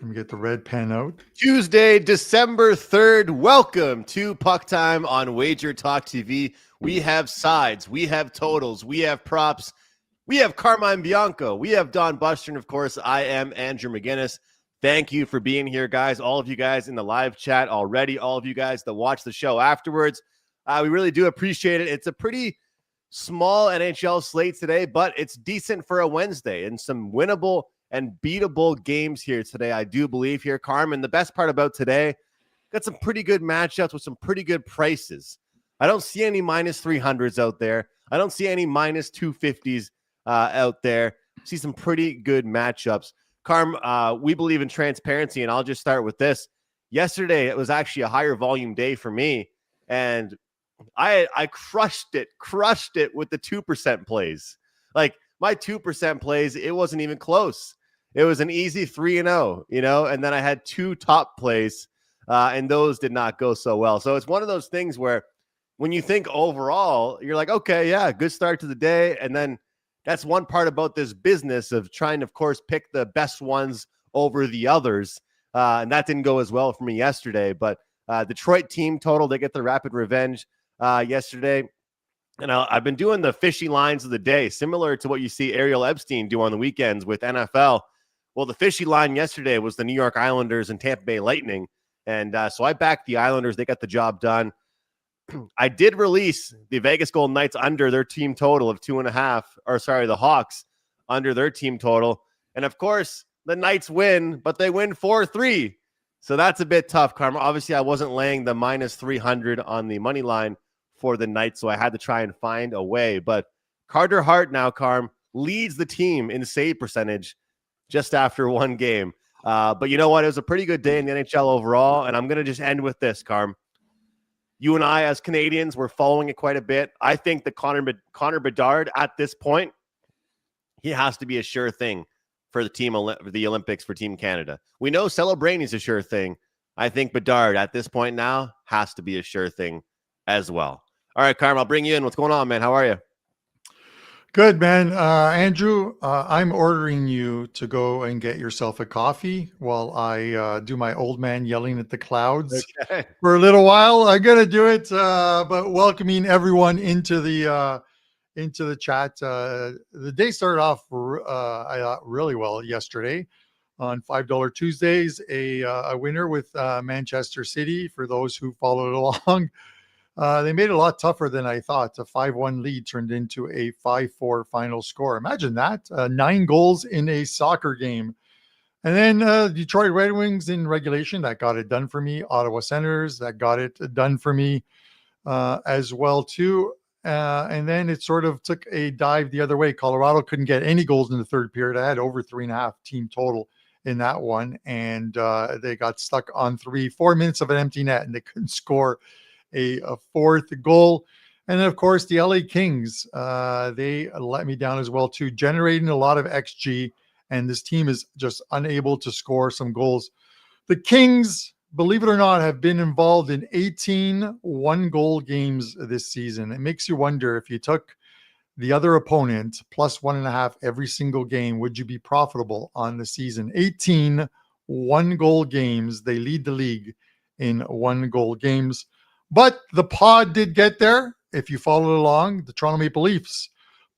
Let me get the red pen out. Tuesday, December 3rd. Welcome to PuckTime on WagerTalk TV. We have sides, we have totals, we have props, we have Carmine Bianco, we have Don Buster, and of course, I am Andrew McInnis. Thank you for being here, guys. All of you guys in the live chat already, all of you guys that watch the show afterwards. We really do appreciate it. It's a pretty small NHL slate today, but it's decent for a Wednesday and some winnable and beatable games here today, I do believe here, Carm. And the best part about today, got some pretty good matchups with some pretty good prices. I don't see any minus 300s out there. I don't see any minus 250s out there. See some pretty good matchups. Carm, we believe in transparency, and I'll just start with this. Yesterday, it was actually a higher volume day for me, and I crushed it with the 2% plays. Like, my 2% plays, it wasn't even close. It was an easy 3-0, and then I had two top plays, and those did not go so well. So it's one of those things where when you think overall, you're like, okay, yeah, good start to the day. And then that's one part about this business of trying to, of course, pick the best ones over the others. And that didn't go as well for me yesterday. But Detroit team total, they get the rapid revenge yesterday. And I've been doing the fishy lines of the day, similar to what you see Ariel Epstein do on the weekends with NFL. Well, the fishy line yesterday was the New York Islanders and Tampa Bay Lightning. And so I backed the Islanders. They got the job done. I did release the Vegas Golden Knights under their team total of 2.5, the Hawks under their team total. And of course, the Knights win, but they win 4-3. So that's a bit tough, Karma. Obviously, I wasn't laying the minus 300 on the money line for the Knights, so I had to try and find a way. But Carter Hart now, Carm, leads the team in save percentage just after one game. But you know what? It was a pretty good day in the NHL overall, and I'm going to just end with this, Carm. You and I, as Canadians, were following it quite a bit. I think that Connor Bedard, at this point, he has to be a sure thing for the Olympics for Team Canada. We know Celebrani's a sure thing. I think Bedard, at this point now, has to be a sure thing as well. All right, Carm, I'll bring you in. What's going on, man? How are you? Good, man. Andrew, I'm ordering you to go and get yourself a coffee while I do my old man yelling at the clouds for a little while. I'm going to do it, but welcoming everyone into the chat. The day started off, I thought, really well yesterday on $5 Tuesdays, a winner with Manchester City for those who followed along. They made it a lot tougher than I thought. A 5-1 lead turned into a 5-4 final score. Imagine that. 9 goals in a soccer game. And then Detroit Red Wings in regulation, that got it done for me. Ottawa Senators, that got it done for me as well, too. And then it sort of took a dive the other way. Colorado couldn't get any goals in the third period. I had over 3.5 team total in that one. And they got stuck on 4 minutes of an empty net, and they couldn't score a fourth goal. And then, of course, the LA Kings, they let me down as well, too, generating a lot of XG, and this team is just unable to score some goals. The Kings, believe it or not, have been involved in 18 one-goal games this season. It makes you wonder, if you took the other opponent plus 1.5 every single game, would you be profitable on the season? 18 one-goal games. They lead the league in one-goal games. But the pod did get there. If you followed along, the Toronto Maple Leafs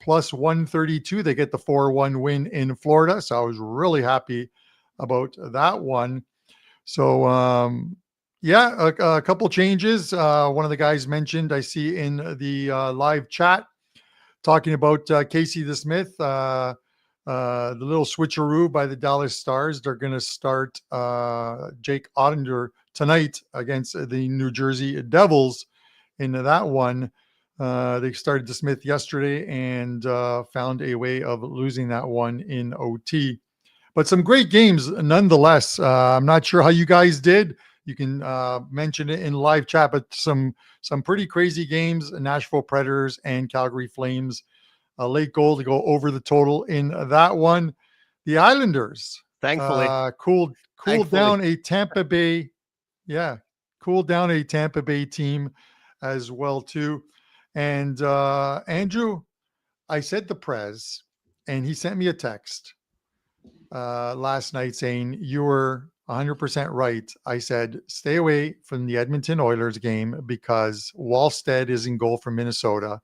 plus 132. They get the 4-1 win in Florida. So I was really happy about that one. So, a couple changes. One of the guys mentioned, I see in the live chat, talking about Casey DeSmith, the little switcheroo by the Dallas Stars. They're going to start Jake Ottinger tonight against the New Jersey Devils. In that one, they started DeSmith yesterday and found a way of losing that one in OT. But some great games nonetheless. I'm not sure how you guys did. You can mention it in live chat, but some pretty crazy games. Nashville Predators and Calgary Flames. A late goal to go over the total in that one. The Islanders, thankfully, cooled down a Tampa Bay. Yeah, cooled down a Tampa Bay team as well, too. And Andrew, I said to Prez, and he sent me a text last night saying you were 100% right. I said, stay away from the Edmonton Oilers game because Wallstead is in goal for Minnesota.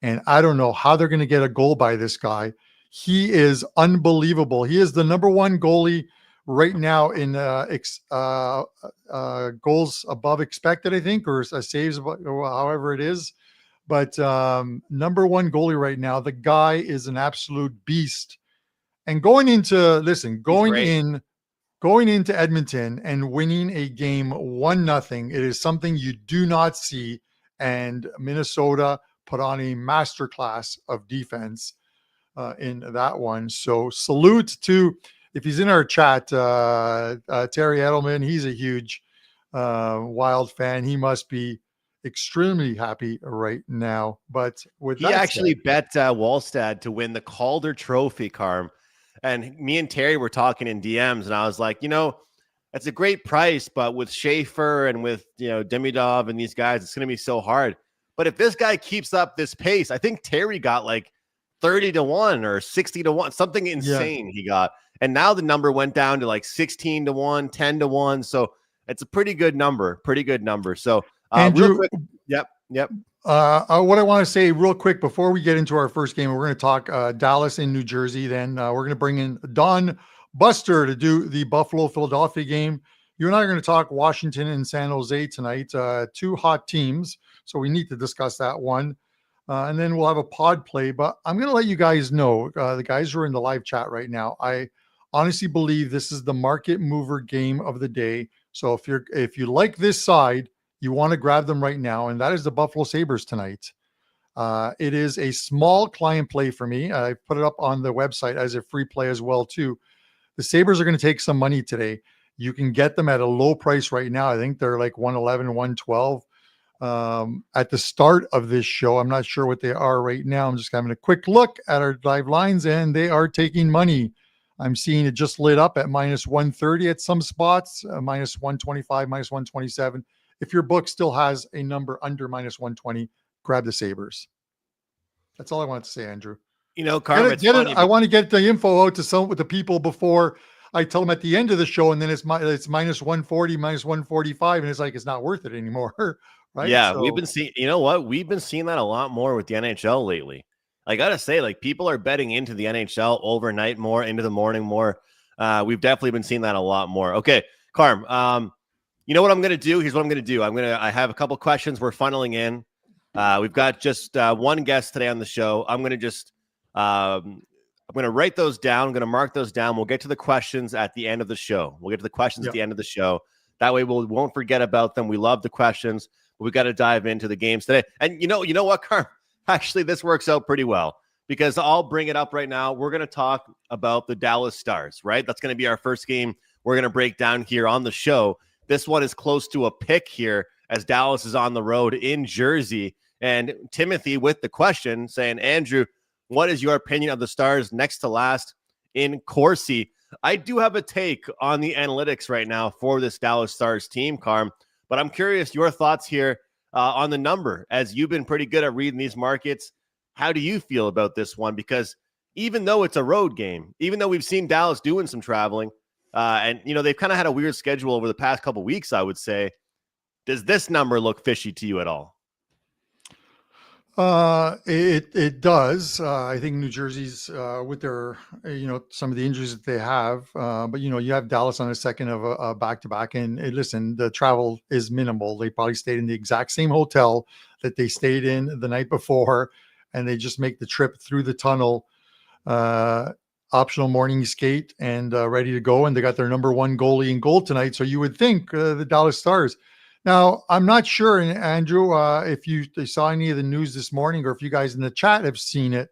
And I don't know how they're going to get a goal by this guy. He is unbelievable. He is the number one goalie right now in goals above expected, I think, or saves, however it is. But number one goalie right now. The guy is an absolute beast. And going into Edmonton and winning a game 1-0, it is something you do not see. And Minnesota put on a masterclass of defense in that one. So salute to, if he's in our chat, Terry Edelman. He's a huge Wild fan. He must be extremely happy right now. But he actually bet Wallstad to win the Calder Trophy, Carm. And me and Terry were talking in DMs, and I was like, that's a great price, but with Schaefer and with Demidov and these guys, it's going to be so hard. But if this guy keeps up this pace, I think Terry got like 30-1 or 60-1, something insane he got. And now the number went down to like 16-1, 10-1. So it's a pretty good number. So Andrew, real quick, yep. What I want to say real quick before we get into our first game, we're going to talk Dallas and New Jersey. Then we're going to bring in Don Buster to do the Buffalo-Philadelphia game. You and I are going to talk Washington and San Jose tonight, two hot teams. So we need to discuss that one. And then we'll have a pod play. But I'm going to let you guys know, the guys who are in the live chat right now, I honestly believe this is the market mover game of the day. So if you like this side, you want to grab them right now, and that is the Buffalo Sabres tonight. It is a small client play for me. I put it up on the website as a free play as well, too. The Sabres are going to take some money today. You can get them at a low price right now. I think they're like 111, 112. At the start of this show, I'm not sure what they are right now. I'm just having a quick look at our live lines, and they are taking money. I'm seeing it just lit up at minus 130 at some spots, minus 125, minus 127. If your book still has a number under minus 120, grab the Sabres. That's all I want to say, Andrew. Carm, I want to get the info out to some with the people before I tell them at the end of the show, and then it's minus 140, minus 145, and it's like it's not worth it anymore. Right? Yeah, we've been seeing. We've been seeing that a lot more with the NHL lately. I gotta say, like, people are betting into the NHL overnight more, into the morning more. We've definitely been seeing that a lot more. Okay, Carm. You know what I'm going to do? Here's what I'm going to do. I have a couple questions we're funneling in. We've got just one guest today on the show. I'm going to write those down. I'm going to mark those down. We'll get to the questions at the end of the show. At the end of the show. That way we won't forget about them. We love the questions, but we got to dive into the games today. And you know what, Carm? Actually, this works out pretty well because I'll bring it up right now. We're going to talk about the Dallas Stars, right? That's going to be our first game we're going to break down here on the show. This one is close to a pick here as Dallas is on the road in Jersey. And Timothy with the question saying, Andrew, what is your opinion of the Stars next to last in Corsi? I do have a take on the analytics right now for this Dallas Stars team, Carm, but I'm curious your thoughts here on the number, as you've been pretty good at reading these markets. How do you feel about this one? Because even though it's a road game, even though we've seen Dallas doing some traveling, and they've kind of had a weird schedule over the past couple weeks, I would say. Does this number look fishy to you at all? It does. I think New Jersey's with their some of the injuries that they have, but you have Dallas on a second of a back-to-back, and listen, the travel is minimal. They probably stayed in the exact same hotel that they stayed in the night before, and they just make the trip through the tunnel. Optional morning skate and ready to go. And they got their number one goalie in goal tonight. So you would think the Dallas Stars. Now, I'm not sure, Andrew, if you saw any of the news this morning or if you guys in the chat have seen it.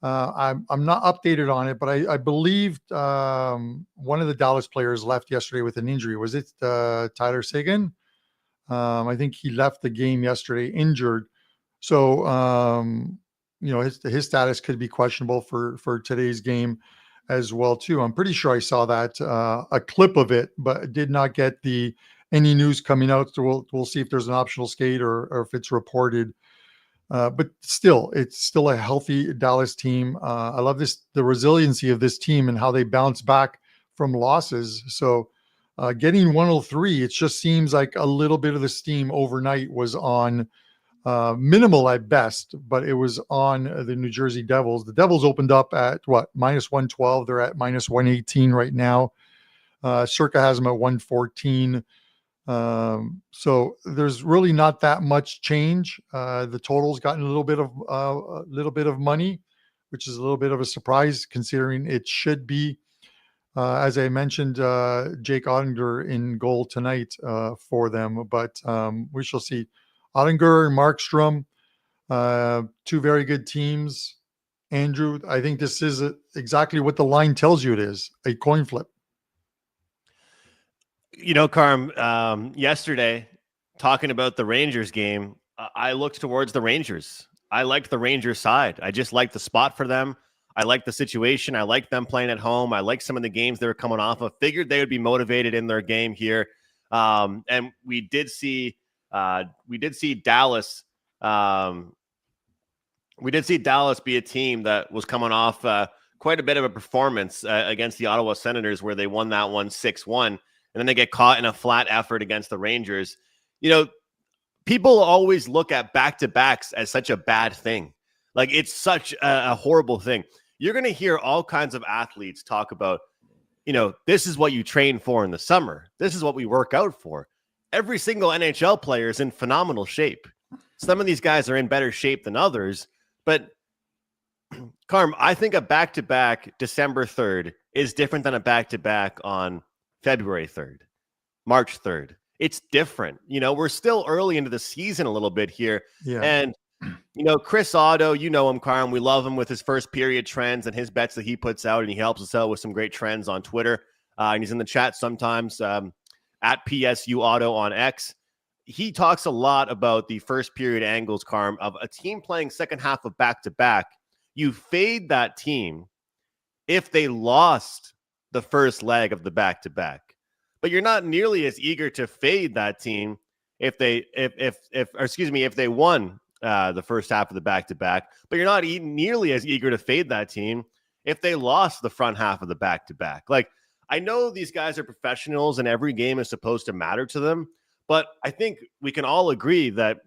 I'm not updated on it, but I believe one of the Dallas players left yesterday with an injury. Was it Tyler Seguin? I think he left the game yesterday injured. So, his status could be questionable for today's game as well too. I'm pretty sure I saw that a clip of it, but did not get any news coming out. So we'll see if there's an optional skate or if it's reported. But still, it's still a healthy Dallas team. I love the resiliency of this team and how they bounce back from losses. So Getting 103, it just seems like a little bit of the steam overnight was on, minimal at best, but it was on the New Jersey Devils. The Devils opened up at what, minus 112. They're at minus 118 right now. Circa has them at 114. So there's really not that much change. The total's gotten a little bit of money, which is a little bit of a surprise considering it should be, as I mentioned, Jake Ottinger in goal tonight for them, but we shall see. Ottinger and Markstrom, two very good teams. Andrew, I think this is exactly what the line tells you it is, a coin flip. Carm, yesterday, talking about the Rangers game, I looked towards the Rangers. I liked the Rangers side. I just liked the spot for them. I liked the situation. I liked them playing at home. I liked some of the games they were coming off of. Figured they would be motivated in their game here. And we did see Dallas. We did see Dallas be a team that was coming off quite a bit of a performance against the Ottawa Senators, where they won that one 6-1. And then they get caught in a flat effort against the Rangers. People always look at back-to-backs as such a bad thing. Like, it's such a horrible thing. You're going to hear all kinds of athletes talk about, this is what you train for in the summer. This is what we work out for. Every single NHL player is in phenomenal shape. Some of these guys are in better shape than others. But, Carm, I think a back-to-back December 3rd is different than a back-to-back on February 3rd, March 3rd. It's different. We're still early into the season a little bit here. Yeah. And, Chris Otto, him, Carm. We love him with his first period trends and his bets that he puts out, and he helps us out with some great trends on Twitter. And he's in the chat sometimes at PSU Auto on X. He talks a lot about the first period angles, Carm, of a team playing second half of back-to-back. You fade that team if they lost the first leg of the back-to-back. But you're not nearly as eager to fade that team if they won the first half of the back-to-back. But you're not nearly as eager to fade that team if they lost the front half of the back-to-back. Like, I know these guys are professionals and every game is supposed to matter to them, but I think we can all agree that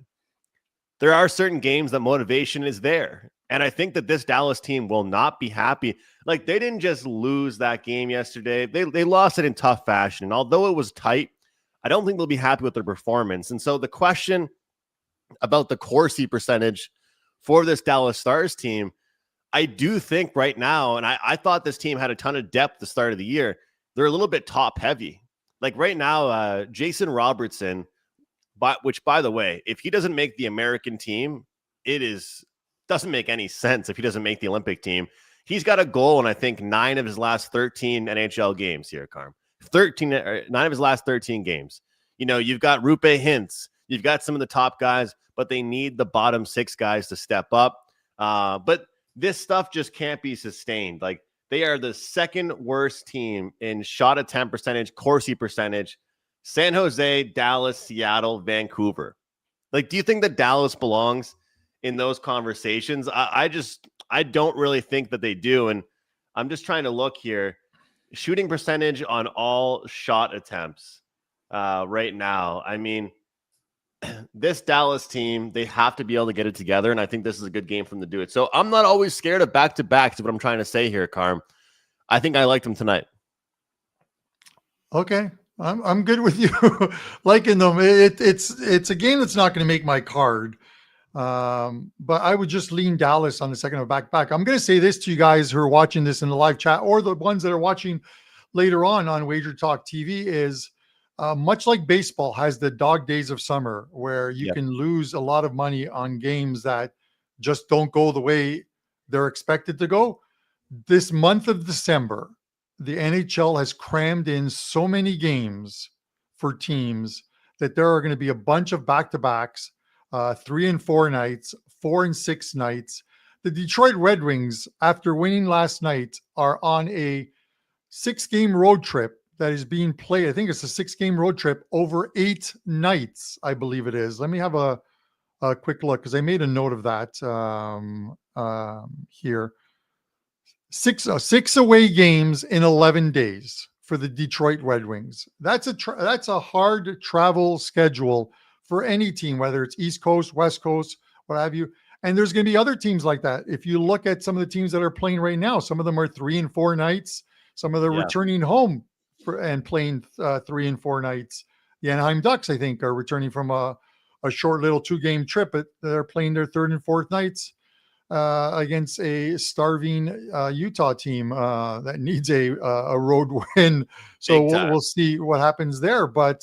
there are certain games that motivation is there. And I think that this Dallas team will not be happy. Like, they didn't just lose that game yesterday. They lost it in tough fashion. And although it was tight, I don't think they'll be happy with their performance. And so the question about the Corsi percentage for this Dallas Stars team, I do think right now, and I thought this team had a ton of depth at the start of the year, they're a little bit top heavy. Like right now, Jason Robertson, which, by the way, if he doesn't make the American team, doesn't make any sense if he doesn't make the Olympic team. He's got a goal in, I think, 9 of his last 13 NHL games here, Carm. 9 of his last 13 games. You've got Rupe Hintz. You've got some of the top guys, but they need the bottom 6 guys to step up. But this stuff just can't be sustained. Like, they are the second worst team in shot attempt percentage, Corsi percentage. San Jose, Dallas, Seattle, Vancouver. Like, do you think that Dallas belongs in those conversations? I don't really think that they do. And I'm just trying to look here. Shooting percentage on all shot attempts right now. I mean, this Dallas team, they have to be able to get it together. And I think this is a good game for them to do it. So I'm not always scared of back-to-backs, is what I'm trying to say here, Carm. I think I liked them tonight. Okay. I'm good with you liking them. It's a game that's not going to make my card. But I would just lean Dallas on the second of back-to-back. I'm going to say this to you guys who are watching this in the live chat, or the ones that are watching later on WagerTalk TV, is much like baseball has the dog days of summer, where you can lose a lot of money on games that just don't go the way they're expected to go. This month of December, the NHL has crammed in so many games for teams that there are going to be a bunch of back-to-backs, 3 and 4 nights, 4 and 6 nights. The Detroit Red Wings, after winning last night, are on a 6-game road trip that is being played. I think it's a 6-game road trip over 8 nights, I believe it is. Let me have a quick look, because I made a note of that here. 6 away games in 11 days. for the Detroit Red Wings. That's a hard travel schedule for any team, whether it's East Coast, West Coast, what have you. And there's going to be other teams like that. If you look at some of the teams that are playing right now, some of them are 3 and 4 nights. Some of them are returning home and playing 3 and 4 nights. The Anaheim Ducks, I think, are returning from a short little 2-game trip, but they're playing their 3rd and 4th nights against a starving Utah team that needs a road win. So we'll see what happens there. But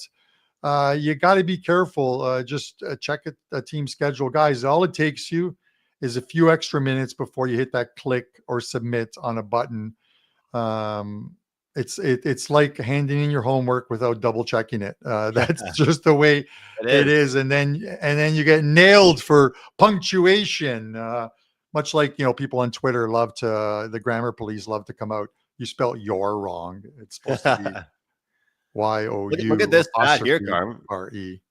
you got to be careful. Just check a team schedule, guys. All it takes you is a few extra minutes before you hit that click or submit on a button. It's like handing in your homework without double checking it. That's just the way it is. And then you get nailed for punctuation. Much like, people on Twitter the grammar police love to come out. You spelled "your" wrong. It's supposed to be Y-O-U. Look at this stat here, Carm. R-E.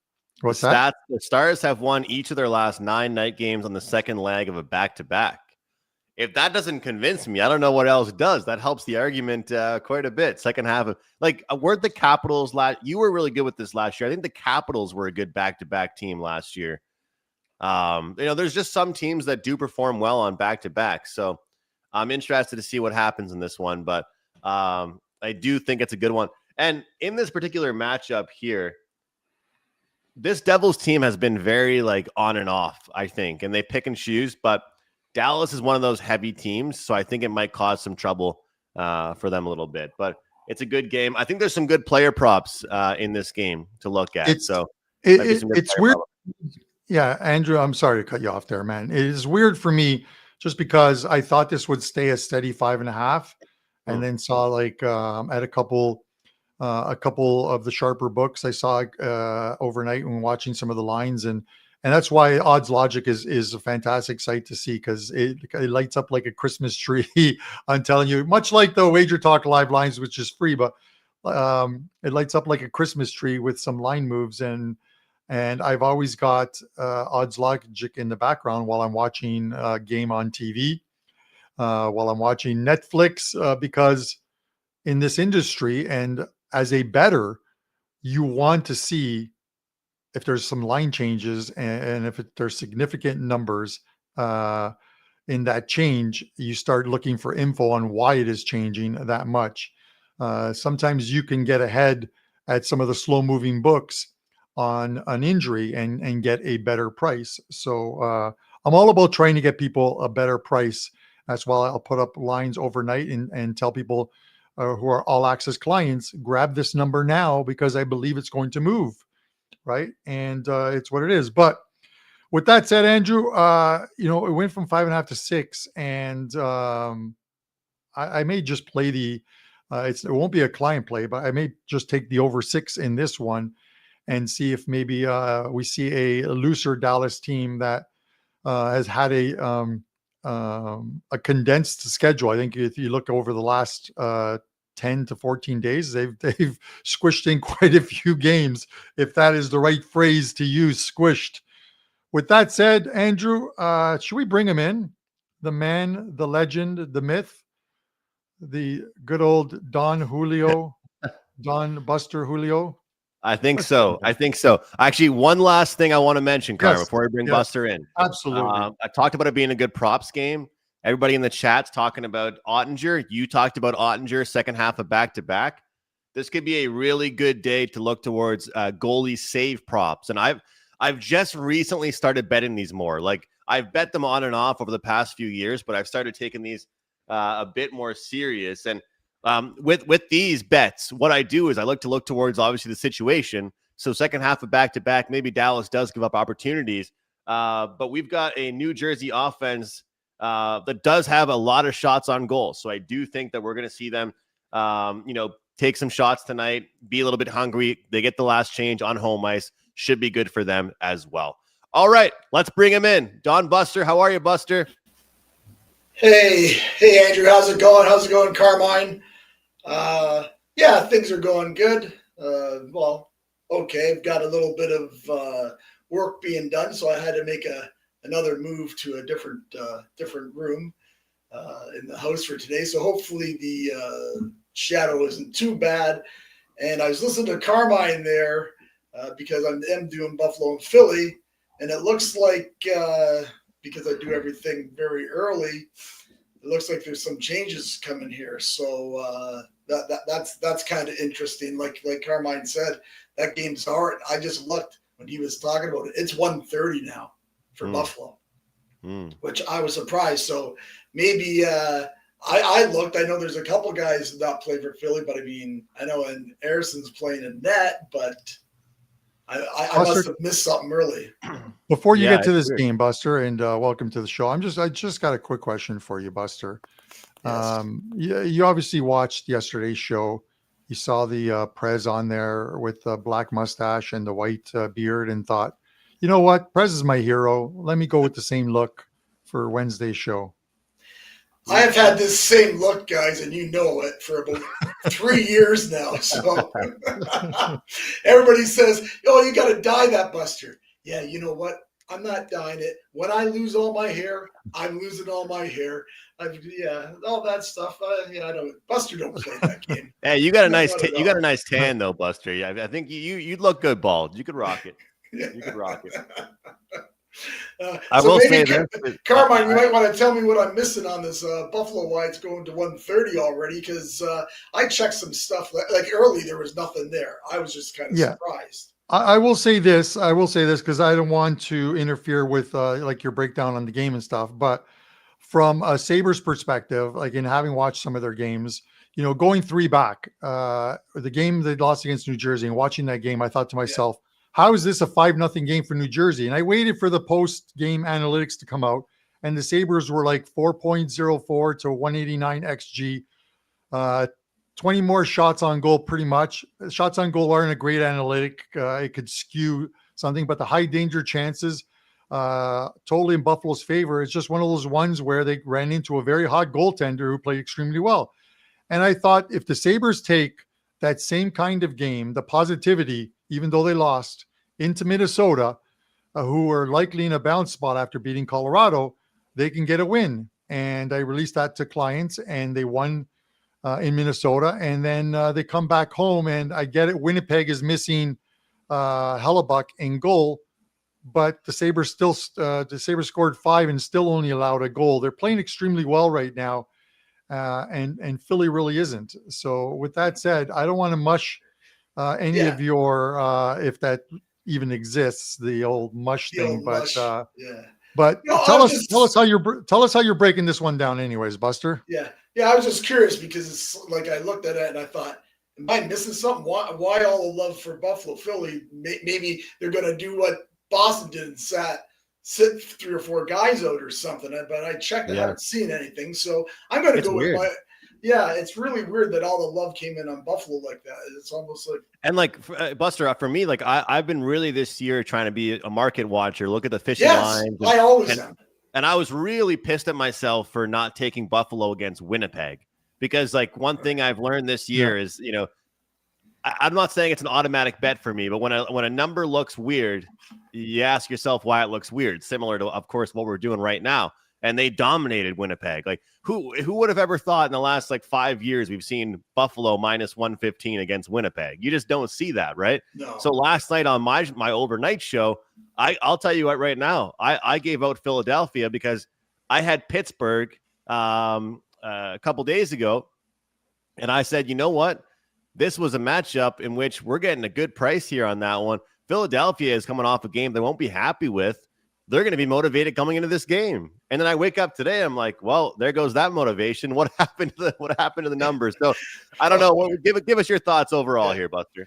What's that? The Stars have won each of their last 9 night games on the second leg of a back-to-back. If that doesn't convince me, I don't know what else does. That helps the argument quite a bit. Second half of weren't the Capitals you were really good with this last year. I think the Capitals were a good back-to-back team last year. There's just some teams that do perform well on back-to-back. So I'm interested to see what happens in this one, but I do think it's a good one. And in this particular matchup here, this Devils team has been very on and off, I think, and they pick and choose, but Dallas is one of those heavy teams, so I think it might cause some trouble for them a little bit. But it's a good game. I think there's some good player props in this game to look at. It's weird. Yeah, Andrew, I'm sorry to cut you off there, man. It is weird for me just because I thought this would stay a steady 5.5, and then saw at a couple of the sharper books I saw overnight when watching some of the lines, and that's why Odds Logic is a fantastic site to see, because it lights up like a Christmas tree. I'm telling you, much like the WagerTalk live lines, which is free, but it lights up like a Christmas tree with some line moves, and I've always got Odds Logic in the background while I'm watching a game on TV, while I'm watching Netflix, because in this industry and as a bettor, you want to see if there's some line changes, and if there's significant numbers in that change, you start looking for info on why it is changing that much. Sometimes you can get ahead at some of the slow moving books on an injury and get a better price. So I'm all about trying to get people a better price. That's why I'll put up lines overnight and tell people who are all access clients, grab this number now because I believe it's going to move. Right. And it's what it is. But with that said, Andrew, it went from 5.5 to 6, and I may just play it won't be a client play, but I may just take the over 6 in this one and see if maybe we see a looser Dallas team that has had a condensed schedule. I think if you look over the last 10 to 14 days, they've squished in quite a few games, if that is the right phrase to use, squished. With that said, Andrew, should we bring him in? The man, the legend, the myth, the good old Don Buster Julio. I think so. Actually, one last thing I want to mention, Carm, before we bring Buster in. Absolutely. I talked about it being a good props game. Everybody in the chat's talking about Ottinger. You talked about Ottinger second half of back-to-back. This could be a really good day to look towards goalie save props. And I've just recently started betting these more. I've bet them on and off over the past few years, but I've started taking these a bit more serious. And with these bets, what I do is I look towards obviously the situation. So second half of back-to-back, maybe Dallas does give up opportunities. But we've got a New Jersey offense that does have a lot of shots on goal. So I do think that we're going to see them, take some shots tonight, be a little bit hungry. They get the last change on home ice. Should be good for them as well. All right, let's bring him in. Don Buster, how are you, Buster? Hey, Andrew, how's it going? How's it going, Carmine? Yeah, things are going good. Okay, I've got a little bit of work being done, so I had to make another move to a different room in the house for today. So hopefully the shadow isn't too bad. And I was listening to Carmine there because I'm doing Buffalo and Philly, and it looks like because I do everything very early, it looks like there's some changes coming here. So that's kind of interesting. Like Carmine said, that game's hard. I just looked when he was talking about it. It's 1:30 now for Buffalo, which I was surprised. So maybe I looked. I know there's a couple guys that not play for Philly, but I mean, I know and Harrison's playing in net, but I must have missed something early. Before you get to this game, Buster, and welcome to the show. I just got a quick question for you, Buster. Yes. You obviously watched yesterday's show. You saw the Prez on there with the black mustache and the white beard and thought, you know what? Prez is my hero. Let me go with the same look for Wednesday's show. I have had this same look, guys, and you know it, for about 3 years now. So everybody says, oh, you got to dye that, Buster. Yeah, you know what? I'm not dyeing it. When I lose all my hair, I'm losing all my hair. All that stuff. I don't. Buster don't play that game. Hey, you got a nice tan though, Buster. Yeah, I think you'd look good bald. You could rock it. You could rock it. I will say that, Carmine, you might want to tell me what I'm missing on this Buffalo. Why it's going to 1:30 already? Because I checked some stuff. Like early, there was nothing there. I was just kind of surprised. I will say this because I don't want to interfere with like your breakdown on the game and stuff. But from a Sabres perspective, like in having watched some of their games, you know, going 3 back, the game they lost against New Jersey and watching that game, I thought to myself, how is this a 5-0 game for New Jersey? And I waited for the post-game analytics to come out, and the Sabres were like 4.04 to 189 XG, 20 more shots on goal, pretty much. Shots on goal aren't a great analytic. It could skew something, but the high danger chances totally in Buffalo's favor. It's just one of those ones where they ran into a very hot goaltender who played extremely well. And I thought if the Sabres take that same kind of game, the positivity, even though they lost, into Minnesota, who are likely in a bounce spot after beating Colorado, they can get a win. And I released that to clients, and they won in Minnesota. And then they come back home, and I get it. Winnipeg is missing Hellebuck in goal, but the Sabres scored 5 and still only allowed a goal. They're playing extremely well right now, and Philly really isn't. So with that said, I don't want to mush any of your if that even exists, the old mush thing. But tell us how you're breaking this one down, anyways, Buster. I was just curious because it's like I looked at it and I thought, am I missing something? Why all the love for Buffalo? Philly? Maybe they're going to do what Boston did and sit 3 or 4 guys out or something. But I checked, I haven't seen anything, so I'm going to go with my. Yeah, it's really weird that all the love came in on Buffalo like that. It's almost like. And like Buster, for me, like I've been really this year trying to be a market watcher, look at the fishing lines. I always am. And I was really pissed at myself for not taking Buffalo against Winnipeg, because like one thing I've learned this year is, you know, I'm not saying it's an automatic bet for me, but when a number looks weird, you ask yourself why it looks weird. Similar to, of course, what we're doing right now. And they dominated Winnipeg. Like who would have ever thought in the last like 5 years we've seen Buffalo minus 115 against Winnipeg? You just don't see that, right? No. So last night on my overnight show, I'll tell you what, right now, I gave out Philadelphia because I had Pittsburgh a couple days ago, and I said, you know what? This was a matchup in which we're getting a good price here on that one. Philadelphia is coming off a game they won't be happy with. They're going to be motivated coming into this game. And then I wake up today, I'm like, well, there goes that motivation. What happened to the numbers? So I don't know. Give us your thoughts overall here, Buster.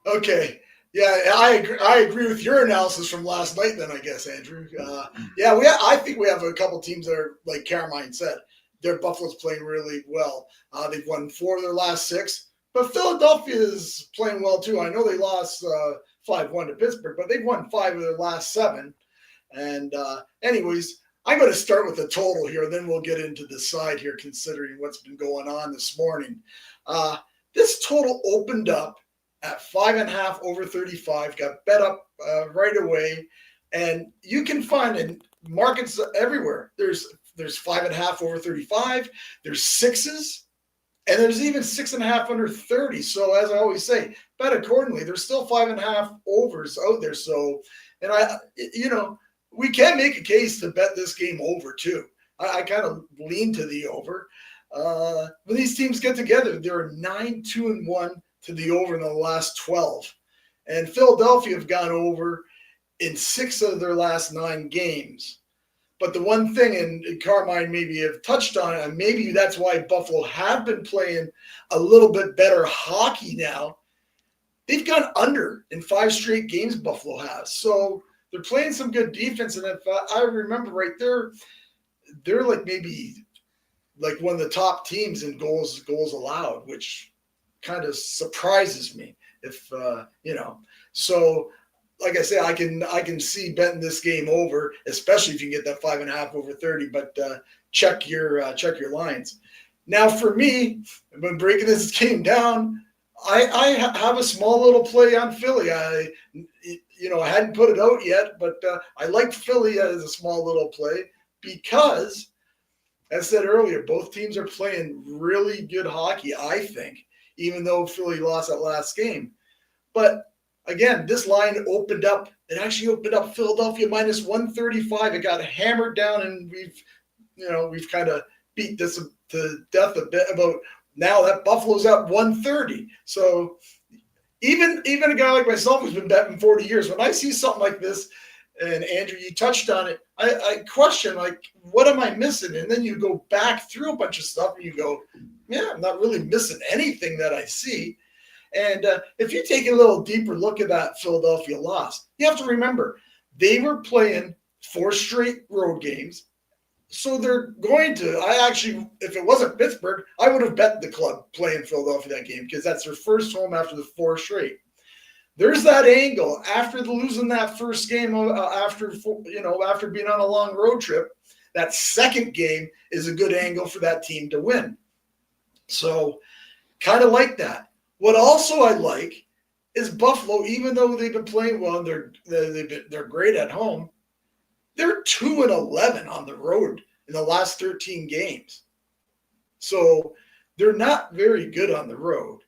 Okay. Yeah, I agree with your analysis from last night then, I guess, Andrew. I think we have a couple teams that are, like Carmine said, their Buffalo's playing really well. They've won 4 of their last 6. But Philadelphia is playing well, too. I know they lost 5-1 to Pittsburgh, but they've won 5 of their last 7. And anyways, I'm going to start with the total here, then we'll get into the side here, considering what's been going on this morning. This total opened up at 5.5 over 35, got bet up right away. And you can find in markets everywhere. There's 5.5 over 35. There's 6s. And there's even 6.5 under 30. So as I always say, bet accordingly. There's still 5.5 overs out there. So, and we can make a case to bet this game over too. I kind of lean to the over. When these teams get together, they're 9-2-1 to the over in the last 12. And Philadelphia have gone over in 6 of their last 9 games. But the one thing, and Carmine maybe have touched on it, and maybe that's why Buffalo have been playing a little bit better hockey now. They've gone under in 5 straight games, Buffalo has. So they're playing some good defense. And if I remember right, they're like maybe like one of the top teams in goals allowed, which kind of surprises me. So like I say, I can see betting this game over, especially if you can get that 5.5 over 30. But check your lines. Now, for me, when breaking this game down, I have a small little play on Philly. I hadn't put it out yet, but I like Philly as a small little play because, as I said earlier, both teams are playing really good hockey, I think, even though Philly lost that last game. But again, this line opened up. It actually opened up Philadelphia minus 135. It got hammered down, and we've kind of beat this to death a bit about now that Buffalo's at 130. So even a guy like myself who's been betting 40 years, when I see something like this, and Andrew, you touched on it, I question, like, what am I missing? And then you go back through a bunch of stuff and you go, yeah, I'm not really missing anything that I see. And if you take a little deeper look at that Philadelphia loss, you have to remember they were playing 4 straight road games. So they're going to, if it wasn't Pittsburgh, I would have bet the club playing Philadelphia that game because that's their first home after the 4 straight. There's that angle after losing that first game, after being on a long road trip. That second game is a good angle for that team to win. So kind of like that. What also I like is Buffalo, even though they've been playing well, they're great at home. They're 2-11 on the road in the last 13 games. So they're not very good on the road.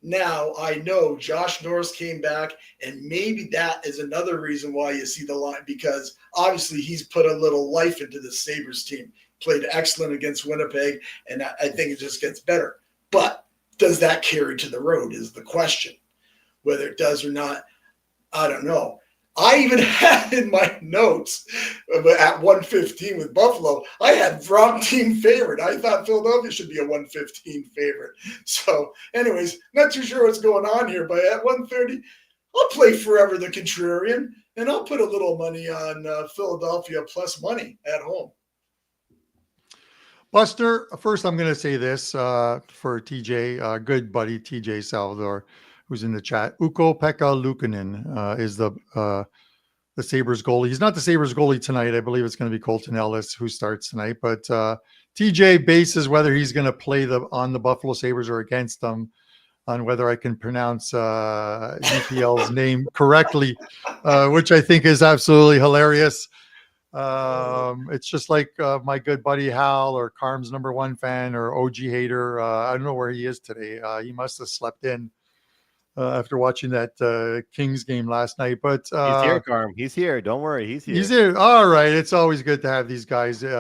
Now, I know Josh Norris came back, and maybe that is another reason why you see the line, because obviously he's put a little life into the Sabres team. Played excellent against Winnipeg, and I think it just gets better. But does that carry to the road is the question. Whether it does or not, I don't know. I even had in my notes at 115 with Buffalo, I had wrong team favorite. I thought Philadelphia should be a 115 favorite. So anyways, not too sure what's going on here, but at 130, I'll play forever the contrarian, and I'll put a little money on Philadelphia plus money at home. Buster, first I'm going to say this for TJ, good buddy TJ Salvador, who's in the chat. Ukko-Pekka Luukkonen is the Sabres goalie. He's not the Sabres goalie tonight. I believe it's going to be Colton Ellis who starts tonight. But TJ bases whether he's going to play on the Buffalo Sabres or against them on whether I can pronounce UPL's name correctly, which I think is absolutely hilarious. It's just like my good buddy Hal or Carm's #1 fan or OG hater. I don't know where he is today. He must have slept in after watching that Kings game last night. But he's here, Carm. He's here. Don't worry. He's here. He's here. All right. It's always good to have these guys in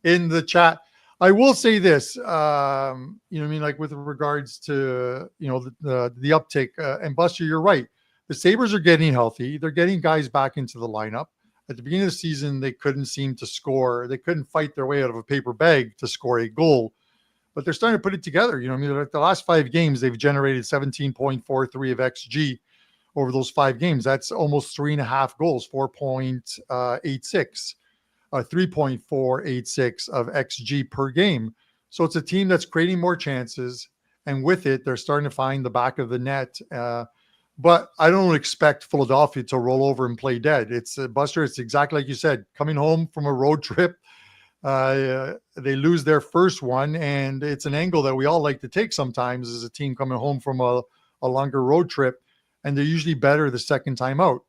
the chat. I will say this, like with regards to, the uptick, and Buster, you're right. The Sabres are getting healthy. They're getting guys back into the lineup. At the beginning of the season, they couldn't seem to score. They couldn't fight their way out of a paper bag to score a goal, but they're starting to put it together. The last 5 games, they've generated 17.43 of XG over those 5 games. That's almost 3.5 goals, 4.86, 3.486 of XG per game. So it's a team that's creating more chances, and with it, they're starting to find the back of the net. But I don't expect Philadelphia to roll over and play dead. It's Buster. It's exactly like you said. Coming home from a road trip, they lose their first one, and it's an angle that we all like to take sometimes as a team coming home from a longer road trip, and they're usually better the second time out.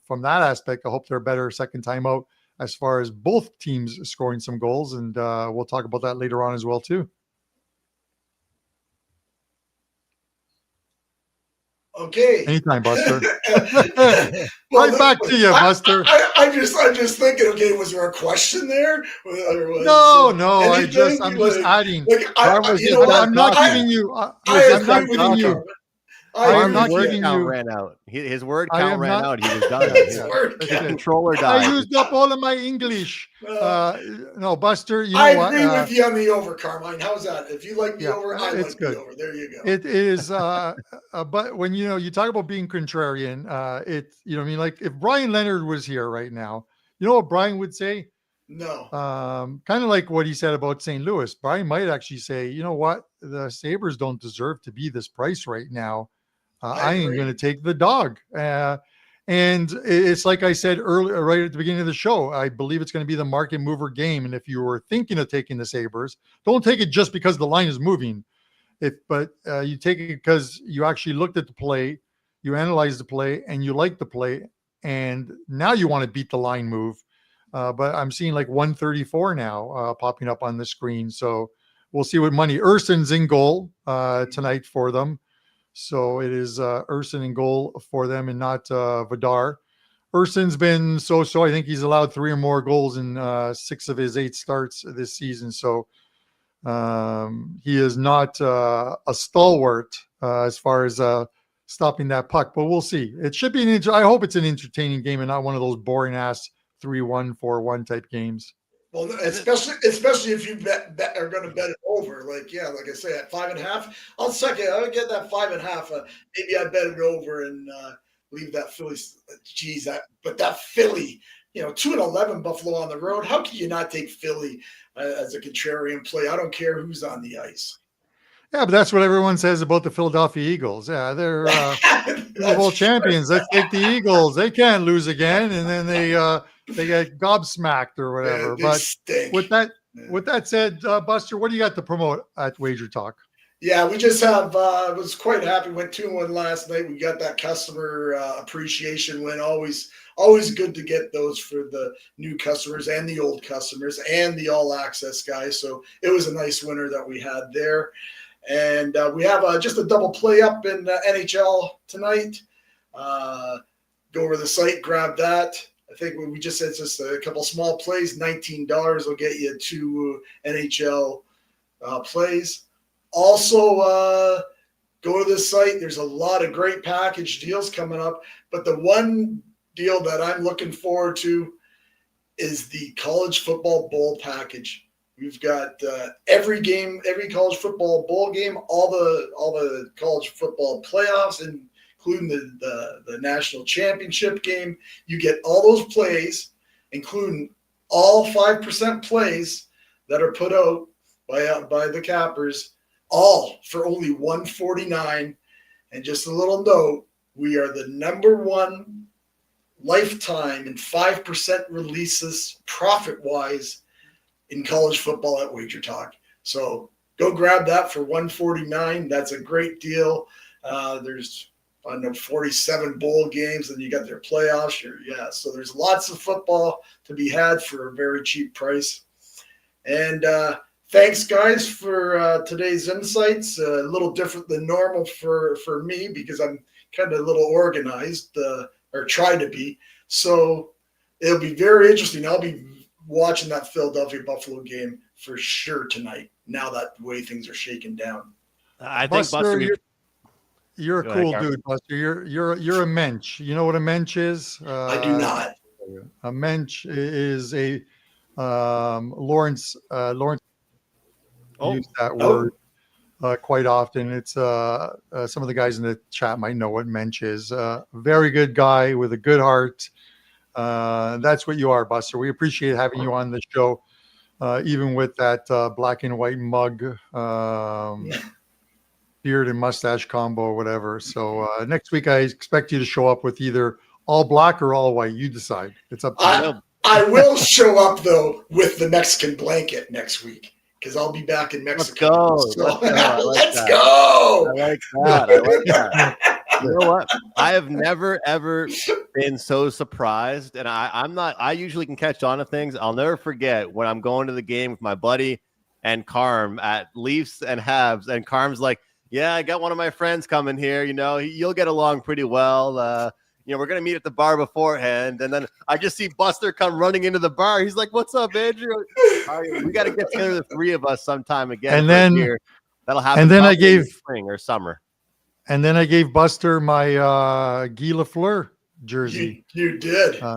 From that aspect, I hope they're better second time out as far as both teams scoring some goals, and we'll talk about that later on as well too. Okay. Anytime, Buster. Well, Right back to you, Buster. I'm just thinking. Okay, was there a question there? Or was, No. I'm just adding. I'm not giving you. I'm not giving you. I am not giving you. Ran out. His word I count am ran not- out. He was done. His His word his count. controller I died. used up all of my English. No, Buster. You know I what? agree with you on the over, Carmine. How's that? If you like the Yeah, over, I it's like good. the over. There you go. It is, but when you talk about being contrarian, it's I mean, like if Brian Leonard was here right now, you know what Brian would say? No. Kind of like what he said about St. Louis. Brian might actually say, you know what, the Sabres don't deserve to be this price right now. I ain't going to take the dog. And it's like I said earlier, right at the beginning of the show, I believe it's going to be the market mover game. And if you were thinking of taking the Sabres, don't take it just because the line is moving. But you take it because you actually looked at the play, you analyzed the play, and you liked the play, and now you want to beat the line move. But I'm seeing like 134 now popping up on the screen. So we'll see what money. Urson's in goal tonight for them. So it is Urson in goal for them and not Vidar. Urson's been so-so. I think he's allowed 3 or more goals in 6 of his 8 starts this season. So he is not a stalwart as far as stopping that puck, but we'll see. It should be I hope it's an entertaining game and not one of those boring ass 3-1, 4-1 type games. Well, especially if you are going to bet it over, like I say at 5.5, I'll second. I'll get that 5.5. Maybe I bet it over and leave that Philly. Geez, but that Philly, 2-11 Buffalo on the road. How can you not take Philly as a contrarian play? I don't care who's on the ice. Yeah, but that's what everyone says about the Philadelphia Eagles. Yeah, they're Super Bowl champions. Let's take the Eagles. They can't lose again, and then they get gobsmacked or whatever. But stink. with that said, Buster, what do you got to promote at WagerTalk? Yeah, we just have. Was quite happy. Went 2-1 last night. We got that customer appreciation win. Always good to get those for the new customers and the old customers and the all access guys. So it was a nice winner that we had there. And we have just a double play up in NHL tonight. Go over the site, grab that. I think we just said just a couple small plays. $19 will get you 2 NHL plays. Also, go to the site. There's a lot of great package deals coming up. But the one deal that I'm looking forward to is the college football bowl package. We've got every game, every college football bowl game, all the college football playoffs, including the national championship game. You get all those plays, including all 5% plays that are put out by the cappers, all for only $149. And just a little note, we are the number 1 lifetime in 5% releases profit-wise in college football at WagerTalk. So go grab that for $149. That's a great deal. There's 47 bowl games, and you got their playoffs. So there's lots of football to be had for a very cheap price. And thanks, guys, for today's insights. A little different than normal for me because I'm kind of a little organized, or try to be. So it'll be very interesting. I'll be watching that Philadelphia Buffalo game for sure tonight. Now that the way things are shaking down, I think Buster, you're a cool dude, Buster. You're a mensch. You know what a mensch is? I do not. A mensch is a Lawrence. Lawrence use that word quite often. It's some of the guys in the chat might know what mensch is. Very good guy with a good heart. That's what you are, Buster. We appreciate having you on the show, even with that black and white mug, beard and mustache combo or whatever. So next week, I expect you to show up with either all black or all white. You decide. It's up to you. I will show up, though, with the Mexican blanket next week because I'll be back in Mexico. Let's go. I like that. You know what? I have never, ever been so surprised. And I usually can catch on to things. I'll never forget when I'm going to the game with my buddy and Carm at Leafs and Habs. And Carm's like, Yeah, I got one of my friends coming here. You'll get along pretty well. We're going to meet at the bar beforehand. And then I just see Buster come running into the bar. He's like, "What's up, Andrew? All right, we got to get together, the three of us, sometime again." And then, that'll happen. And then I in gave the spring or summer. And then I gave Buster my Guy Lafleur jersey. You did. I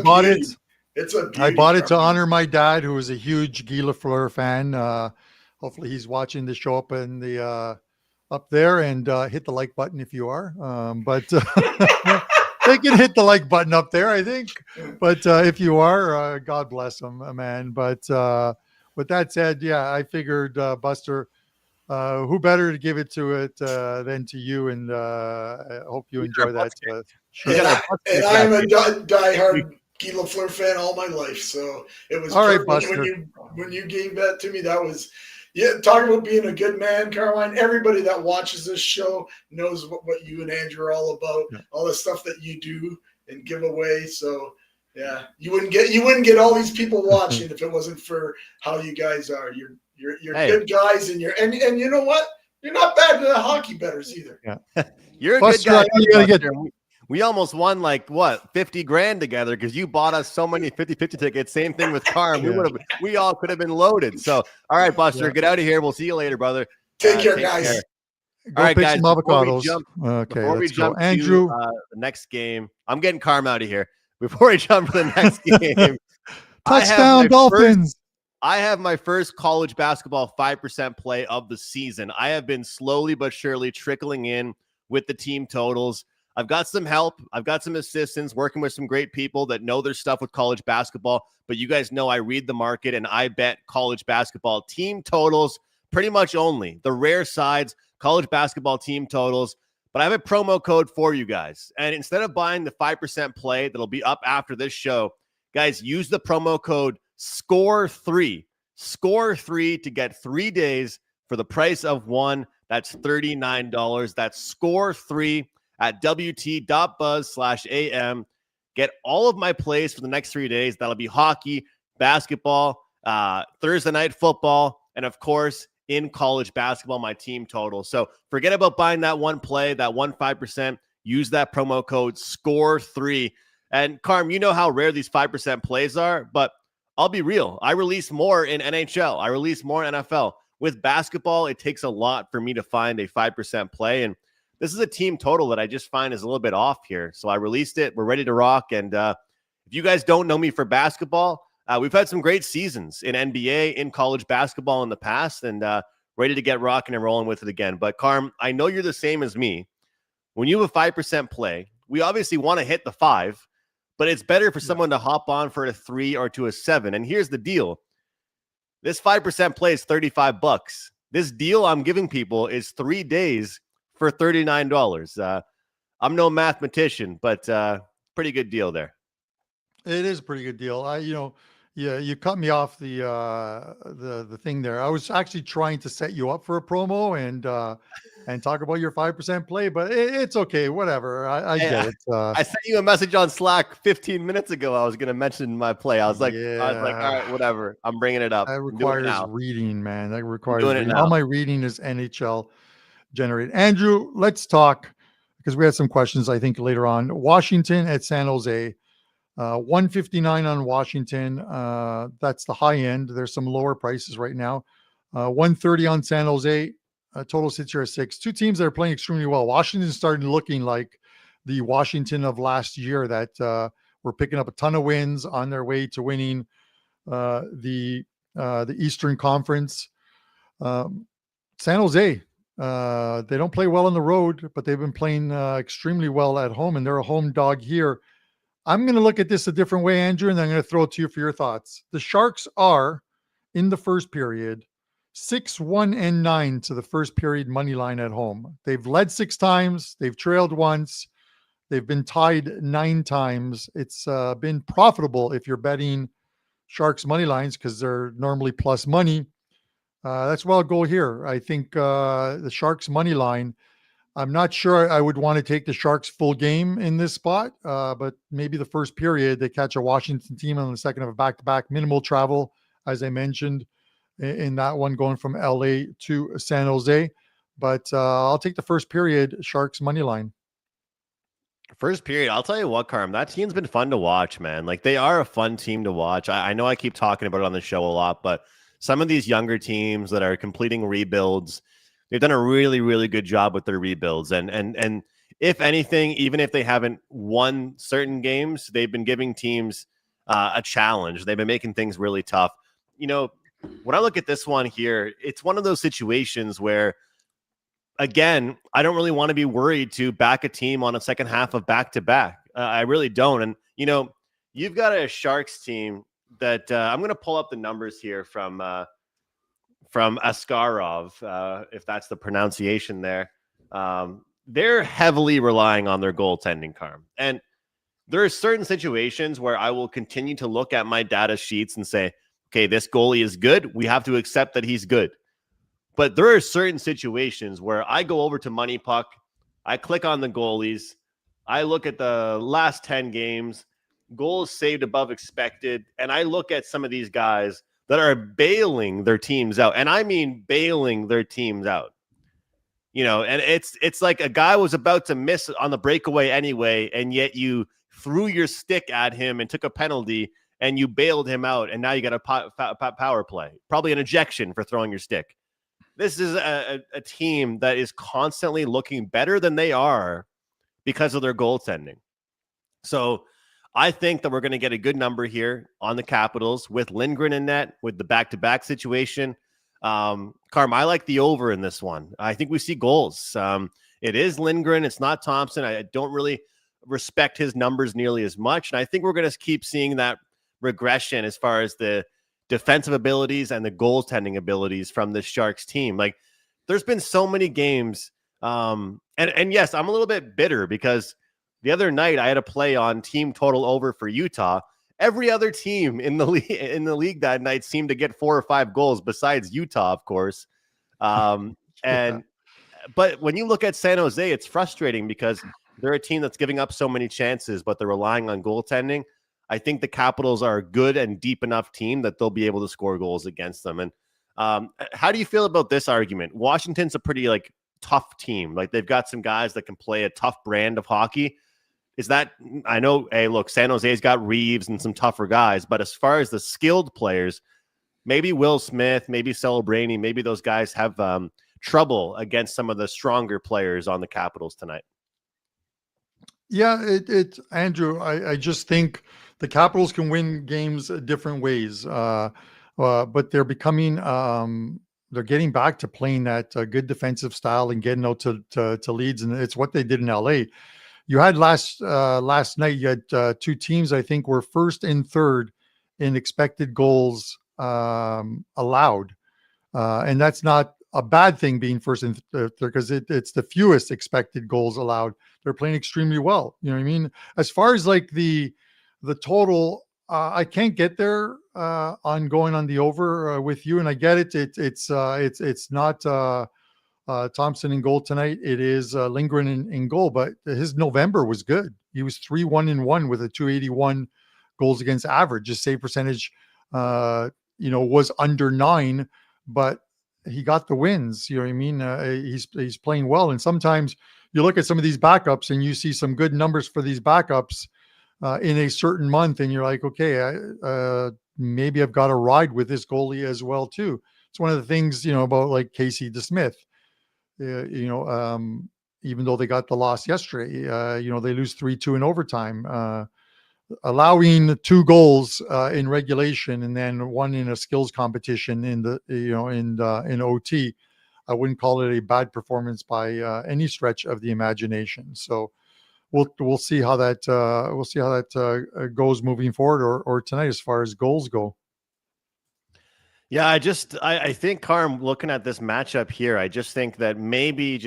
bought it. It's a beauty, I bought it to honor my dad, who was a huge Guy Lafleur fan. Hopefully, he's watching the show up in the up there, and hit the like button if you are. But they can hit the like button up there, I think. But if you are, God bless them, man. But with that said, yeah, I figured Buster. Who better to give it than to you? And I hope you enjoy that. And I'm a diehard Guy Lafleur fan all my life, so it was all right, Buster. When you gave that to me. That was talking about being a good man, Carmine. Everybody that watches this show knows what you and Andrew are all about. Yeah. All the stuff that you do and give away. So yeah, you wouldn't get all these people watching if it wasn't for how you guys are. You're good guys, and you know what? You're not bad to the hockey bettors either. Yeah. You're a Buster, good guy. We almost won 50 grand together because you bought us so many 50-50 tickets. Same thing with Carm. Yeah. We all could have been loaded. So, all right, Buster, get out of here. We'll see you later, brother. Take care, guys. Care. All right, guys. Before we jump Andrew, to the next game, I'm getting Carm out of here. Before we jump to the next game, touchdown Dolphins. I have my first college basketball 5% play of the season. I have been slowly but surely trickling in with the team totals. I've got some help. I've got some assistance working with some great people that know their stuff with college basketball. But you guys know I read the market and I bet college basketball team totals pretty much only. The rare sides, college basketball team totals. But I have a promo code for you guys. And instead of buying the 5% play that'll be up after this show, guys, use the promo code SCORE3. SCORE3 to get 3 days for the price of one. That's $39. That's SCORE3 at wt.buzz/am. Get all of my plays for the next 3 days. That'll be hockey, basketball, Thursday night football, and of course, in college basketball, my team total. So forget about buying that one play, that 5%. Use that promo code SCORE3. And Carm, you know how rare these 5% plays are, but I'll be real. I release more in NHL. I release more in NFL. With basketball, it takes a lot for me to find a 5% play. And this is a team total that I just find is a little bit off here. So I released it. We're ready to rock. And if you guys don't know me for basketball, we've had some great seasons in NBA, in college basketball in the past, and ready to get rocking and rolling with it again. But Carm, I know you're the same as me. When you have a 5% play, we obviously want to hit the 5, but it's better for someone to hop on for a 3 or to a 7. And here's the deal. This 5% play is $35. This deal I'm giving people is 3 days for $39. I'm no mathematician, but pretty good deal there. It is a pretty good deal. You cut me off the thing there. I was actually trying to set you up for a promo and talk about your 5% play, but it's okay. Whatever. I get it. I sent you a message on Slack 15 minutes ago. I was going to mention my play. I was like, all right, whatever. I'm bringing it up. That requires reading, man. That requires reading. All my reading is NHL generated. Andrew, let's talk because we had some questions, I think, later on. Washington at San Jose. 159 on Washington. That's the high end. There's some lower prices right now. 130 on San Jose. Total sits here at 6. Two teams that are playing extremely well. Washington started looking like the Washington of last year that were picking up a ton of wins on their way to winning the Eastern Conference. San Jose, they don't play well on the road, but they've been playing extremely well at home, and they're a home dog here. I'm going to look at this a different way, Andrew, and I'm going to throw it to you for your thoughts. The Sharks are, in the first period, 6-1-9 to the first period money line at home. They've led 6 times. They've trailed once. They've been tied 9 times. It's been profitable if you're betting Sharks money lines because they're normally plus money. That's why I'll go here. I think the Sharks money line, I'm not sure I would want to take the Sharks full game in this spot, but maybe the first period they catch a Washington team on the second of a back-to-back, minimal travel, as I mentioned, in that one going from LA to San Jose. but I'll take the first period Sharks money line. First period, I'll tell you what, Carm, that team's been fun to watch, man. Like, they are a fun team to watch. I know I keep talking about it on the show a lot, but some of these younger teams that are completing rebuilds, they've done a really, really good job with their rebuilds. And if anything, even if they haven't won certain games, they've been giving teams a challenge. They've been making things really tough. You know, when I look at this one here, it's one of those situations where, again, I don't really want to be worried to back a team on a second half of back-to-back. I really don't. And, you know, you've got a Sharks team that I'm going to pull up the numbers here from Askarov, if that's the pronunciation there. They're heavily relying on their goaltending, Carm. And there are certain situations where I will continue to look at my data sheets and say, okay, this goalie is good. We have to accept that he's good. But there are certain situations where I go over to Money Puck, I click on the goalies, I look at the last 10 games, goals saved above expected, and I look at some of these guys that are bailing their teams out. And I mean bailing their teams out. You know, and it's like a guy was about to miss on the breakaway anyway, and yet you threw your stick at him and took a penalty, and you bailed him out, and now you got a power play, probably an ejection for throwing your stick. This is a team that is constantly looking better than they are because of their goaltending. So I think that we're going to get a good number here on the Capitals with Lindgren in net, with the back-to-back situation. Carm, I like the over in this one. I think we see goals. It is Lindgren. It's not Thompson. I don't really respect his numbers nearly as much. And I think we're going to keep seeing that regression as far as the defensive abilities and the goaltending abilities from the Sharks team. Like, there's been so many games. And yes, I'm a little bit bitter because the other night I had a play on team total over for Utah. Every other team in the league that night seemed to get 4 or 5 goals besides Utah, of course. But when you look at San Jose, it's frustrating because they're a team that's giving up so many chances, but they're relying on goaltending. I think the Capitals are a good and deep enough team that they'll be able to score goals against them. And how do you feel about this argument? Washington's a pretty tough team. Like, they've got some guys that can play a tough brand of hockey. Is that, I know, hey, look, San Jose's got Reeves and some tougher guys, but as far as the skilled players, maybe Will Smith, maybe Celebrani, maybe those guys have trouble against some of the stronger players on the Capitals tonight. Yeah, Andrew, I just think the Capitals can win games different ways, but they're becoming, they're getting back to playing that good defensive style and getting out to leads, and it's what they did in LA. You had last night, you had 2 teams, I think, were first and third in expected goals allowed, and that's not a bad thing being first and third because it's the fewest expected goals allowed. They're playing extremely well. You know what I mean? As far as like the total, I can't get there on going on the over with you, and I get it. It's not Thompson in goal tonight. It is Lindgren in goal, but his November was good. He was 3-1-1 with a 281 goals against average. His save percentage, was under 9, but he got the wins. You know what I mean? He's playing well. And sometimes you look at some of these backups and you see some good numbers for these backups in a certain month, and you're like, okay, maybe I've got to ride with this goalie as well too. It's one of the things, about like Casey DeSmith. Even though they got the loss yesterday, they lose 3-2 in overtime. Allowing 2 goals in regulation and then 1 in a skills competition in OT, I wouldn't call it a bad performance by any stretch of the imagination. So we'll see how that goes moving forward or tonight as far as goals go. Yeah, I think, Carm, looking at this matchup here, I just think that maybe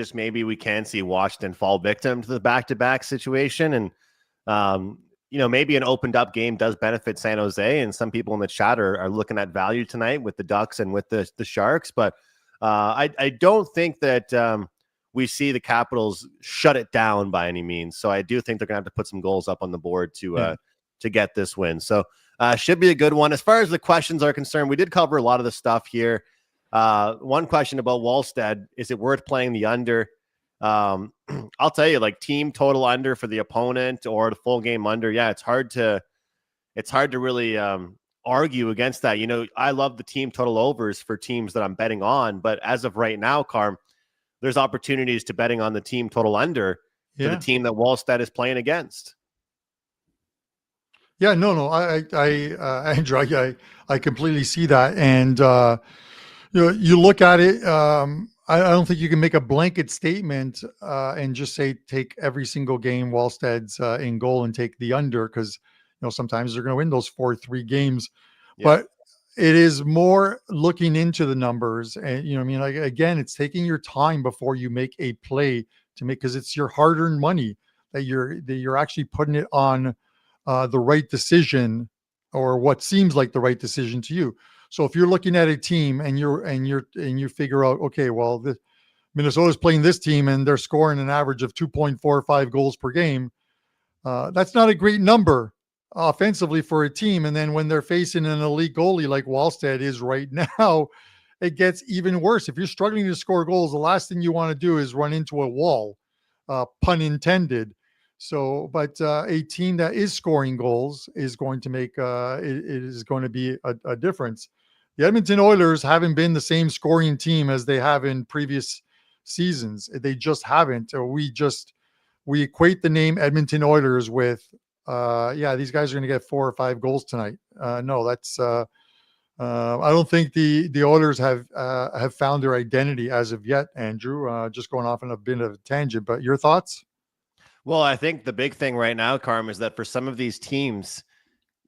we can see Washington fall victim to the back-to-back situation, and maybe an opened up game does benefit San Jose, and some people in the chat are looking at value tonight with the Ducks and with the Sharks. But I don't think that we see the Capitals shut it down by any means. So I do think they're going to have to put some goals up on the board to get this win. So should be a good one. As far as the questions are concerned, we did cover a lot of the stuff here. One question about Wallstead: is it worth playing the under? I'll tell you, like team total under for the opponent or the full game under. Yeah, it's hard to really argue against that. You know, I love the team total overs for teams that I'm betting on, but as of right now, Carm, there's opportunities to betting on the team total under for the team that Wallstead is playing against. Yeah, no, Andrew, I completely see that, and you know, you look at it. I don't think you can make a blanket statement and just say take every single game Wallstead's in goal and take the under, because you know sometimes they're going to win those 4-3 games. Yeah. But it is more looking into the numbers, and you know, I mean, like again, it's taking your time before you make a play to make, because it's your hard-earned money that you're actually putting it on the right decision, or what seems like the right decision to you. So if you're looking at a team and you figure out, okay, well, Minnesota's playing this team and they're scoring an average of 2.45 goals per game, that's not a great number offensively for a team. And then when they're facing an elite goalie like Wallstead is right now, it gets even worse. If you're struggling to score goals, the last thing you want to do is run into a wall, pun intended. So, but a team that is scoring goals is going to make it is going to be a difference. The Edmonton Oilers haven't been the same scoring team as they have in previous seasons. They just haven't. We equate the name Edmonton Oilers with, these guys are going to get 4 or 5 goals tonight. No, that's I don't think the Oilers have found their identity as of yet, Andrew. Just going off on a bit of a tangent, but your thoughts? Well, I think the big thing right now, Carm, is that for some of these teams,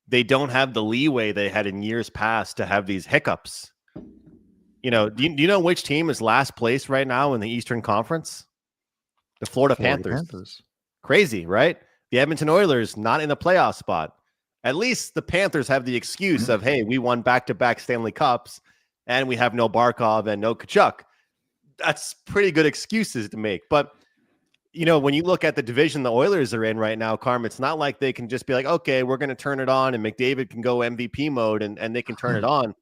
they don't have the leeway they had in years past to have these hiccups. You know, do you know which team is last place right now in the Eastern Conference? The Florida Panthers. Crazy, right? The Edmonton Oilers not in the playoff spot. At least the Panthers have the excuse of, hey, we won back-to-back Stanley Cups and we have no Barkov and no Tkachuk. That's pretty good excuses to make. But you know, when you look at the division the Oilers are in right now, Carm, it's not like they can just be like, okay, we're going to turn it on and McDavid can go MVP mode and they can turn it on.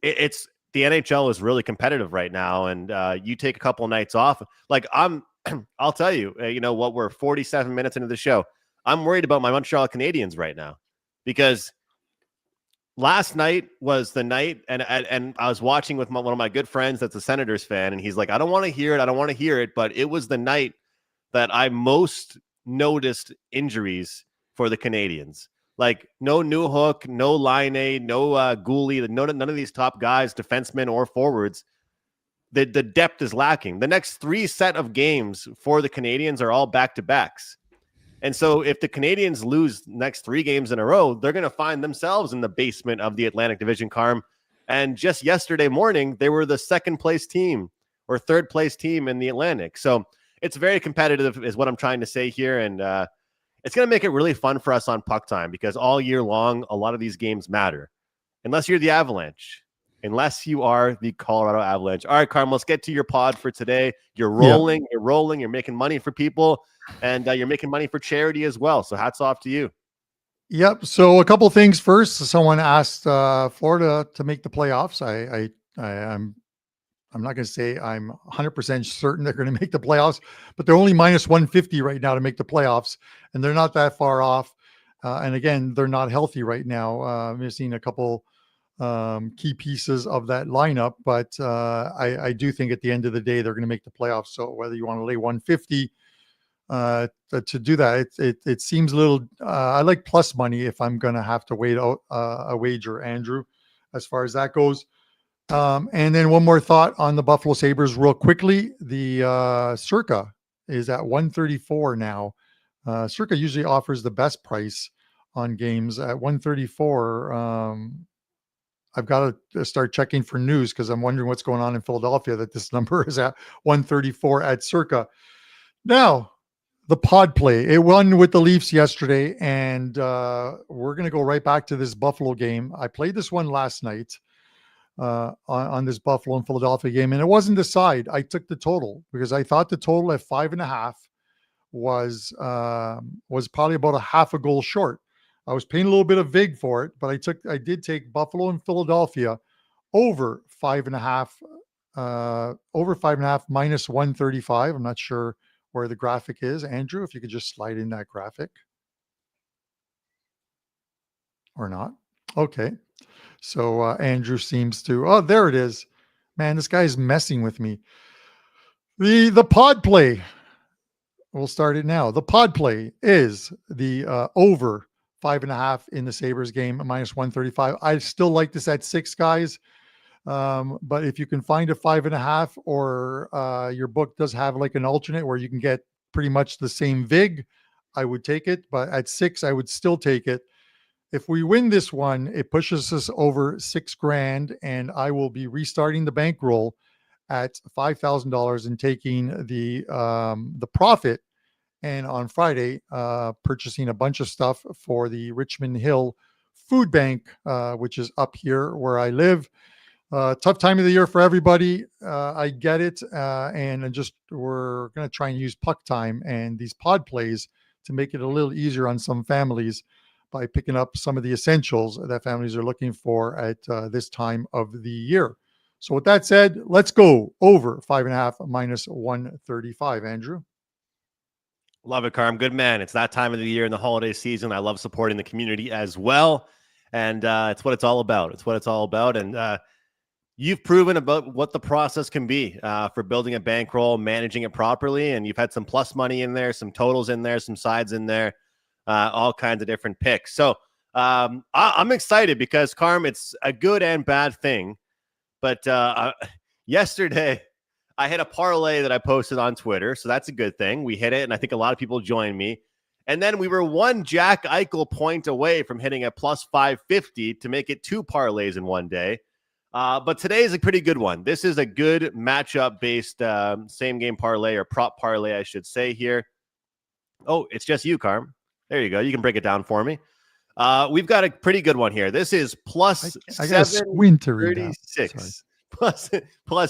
It's the NHL is really competitive right now. And you take a couple of nights off. Like I'll tell you, you know what, we're 47 minutes into the show. I'm worried about my Montreal Canadiens right now because last night was the night, and I was watching with one of my good friends that's a Senators fan, and he's like, I don't want to hear it, but it was the night that I most noticed injuries for the Canadiens. Like no Newhook, no Laine, no Gouli, none of these top guys, defensemen or forwards. The depth is lacking. The next 3 set of games for the Canadiens are all back-to-backs. And so if the Canadiens lose next 3 games in a row, they're going to find themselves in the basement of the Atlantic Division, Carm. And just yesterday morning, they were the 2nd place team or 3rd place team in the Atlantic. So it's very competitive is what I'm trying to say here. And it's going to make it really fun for us on PuckTime because all year long, a lot of these games matter. Unless you're the Avalanche. Unless you are the Colorado Avalanche. All right, Carm, let's get to your pod for today. You're rolling, you're making money for people, and you're making money for charity as well. So hats off to you. Yep. So a couple things first. Someone asked Florida to make the playoffs. I'm not going to say I'm 100% certain they're going to make the playoffs, but they're only minus 150 right now to make the playoffs, and they're not that far off. And again, they're not healthy right now. Missing a couple key pieces of that lineup, but I do think at the end of the day they're going to make the playoffs. So whether you want to lay 150 to do that, it seems a little. I like plus money if I'm going to have to wait out a wager, Andrew, as far as that goes. And then one more thought on the Buffalo Sabres, real quickly. The Circa is at 134 now. Circa usually offers the best price on games at 134. I've got to start checking for news because I'm wondering what's going on in Philadelphia that this number is at 134 at Circa. Now, the pod play. It won with the Leafs yesterday, and we're going to go right back to this Buffalo game. I played this one last night on this Buffalo and Philadelphia game, and it wasn't the side. I took the total because I thought the total at 5.5 was probably about a half a goal short. I was paying a little bit of vig for it, but I did take Buffalo and Philadelphia over over 5.5 minus 135. I'm not sure where the graphic is. Andrew, if you could just slide in that graphic or not. Okay. So Andrew seems to, oh, there it is. Man, this guy's messing with me. The pod play. We'll start it now. The pod play is the over 5.5 in the Sabres game, minus 135. I still like this at 6, guys. But if you can find a 5.5, or your book does have like an alternate where you can get pretty much the same vig, I would take it. But at 6, I would still take it. If we win this one, it pushes us over $6,000, and I will be restarting the bankroll at $5,000 and taking the profit. And on Friday, purchasing a bunch of stuff for the Richmond Hill Food Bank, which is up here where I live. Tough time of the year for everybody. I get it. And we're going to try and use PuckTime and these pod plays to make it a little easier on some families by picking up some of the essentials that families are looking for at this time of the year. So with that said, let's go over 5.5 minus 135. Andrew. Love it, Carm. Good man. It's that time of the year in the holiday season. I love supporting the community as well. And it's what it's all about. It's what it's all about. And you've proven about what the process can be for building a bankroll, managing it properly. And you've had some plus money in there, some totals in there, some sides in there, all kinds of different picks. So I'm excited because, Carm, it's a good and bad thing. But yesterday, I hit a parlay that I posted on Twitter, so that's a good thing. We hit it, and I think a lot of people joined me. And then we were one Jack Eichel point away from hitting a plus 550 to make it 2 parlays in one day. But today is a pretty good one. This is a good matchup-based same-game parlay, or prop parlay, I should say here. Oh, it's just you, Carm. There you go. You can break it down for me. We've got a pretty good one here. This is plus 736. Plus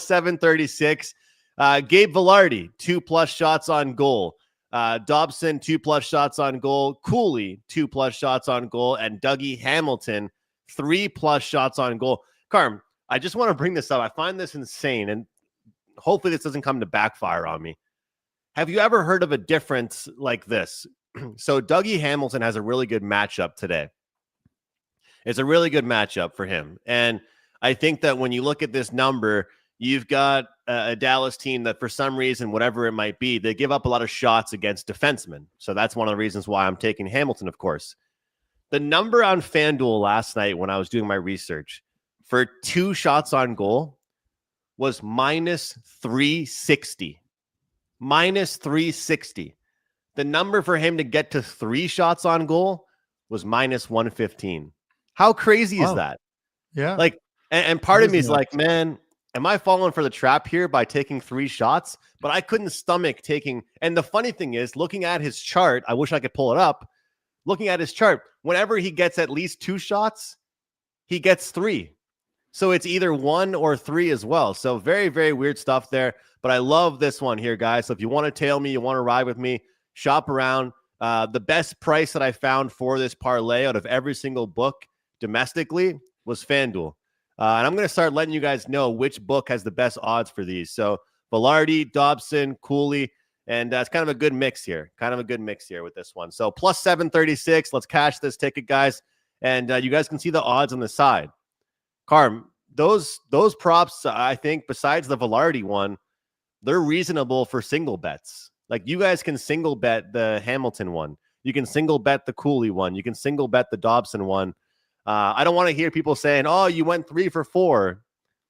736. Gabe Vilardi, 2+ shots on goal. Dobson, 2+ shots on goal. Cooley, 2+ shots on goal. And Dougie Hamilton, 3+ shots on goal. Carm, I just want to bring this up. I find this insane, and hopefully this doesn't come to backfire on me. Have you ever heard of a difference like this? So Dougie Hamilton has a really good matchup today. It's a really good matchup for him. And I think that when you look at this number, you've got a Dallas team that for some reason, whatever it might be, they give up a lot of shots against defensemen. So that's one of the reasons why I'm taking Hamilton, of course. The number on FanDuel last night when I was doing my research for 2 shots on goal was minus 360. Minus 360. The number for him to get to 3 shots on goal was minus 115. How crazy is that? Yeah. Like, and part of me is like, man, am I falling for the trap here by taking 3 shots? But I couldn't stomach taking. And the funny thing is, looking at his chart, I wish I could pull it up. Looking at his chart, whenever he gets at least 2 shots, he gets 3. So it's either 1 or 3 as well. So very, very weird stuff there. But I love this one here, guys. So if you want to tail me, you want to ride with me, shop around. The best price that I found for this parlay out of every single book domestically was FanDuel. And I'm going to start letting you guys know which book has the best odds for these. So Vilardi, Dobson, Cooley, and it's kind of a good mix here. With this one. So plus 736. Let's cash this ticket, guys. And you guys can see the odds on the side. Carm, those props, I think, besides the Vilardi one, they're reasonable for single bets. Like, you guys can single bet the Hamilton one. You can single bet the Cooley one. You can single bet the Dobson one. I don't want to hear people saying, oh, you went 3 for 4.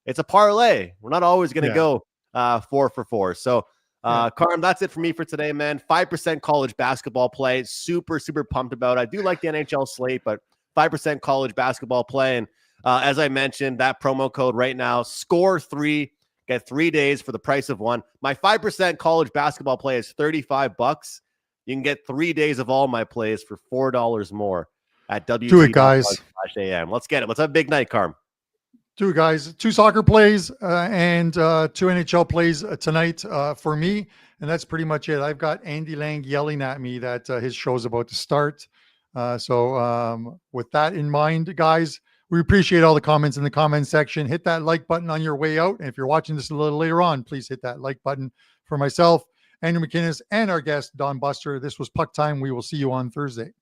It's a parlay. We're not always going to go 4 for 4. So, Carm, that's it for me for today, man. 5% college basketball play. Super, super pumped about it. I do like the NHL slate, but 5% college basketball play. And as I mentioned, that promo code right now, SCORE3, get 3 days for the price of 1. My 5% college basketball play is $35. You can get 3 days of all my plays for $4 more at WT. Do it, guys. .am. Let's get it. Let's have a big night, Carm. Do it, guys. 2 soccer plays and 2 NHL plays tonight for me. And that's pretty much it. I've got Andy Lang yelling at me that his show's about to start. So with that in mind, guys, We appreciate all the comments in the comment section. Hit that like button on your way out. And if you're watching this a little later on, please hit that like button for myself, Andew McInnis, and our guest, Don Buster. This was Puck Time. We will see you on Thursday.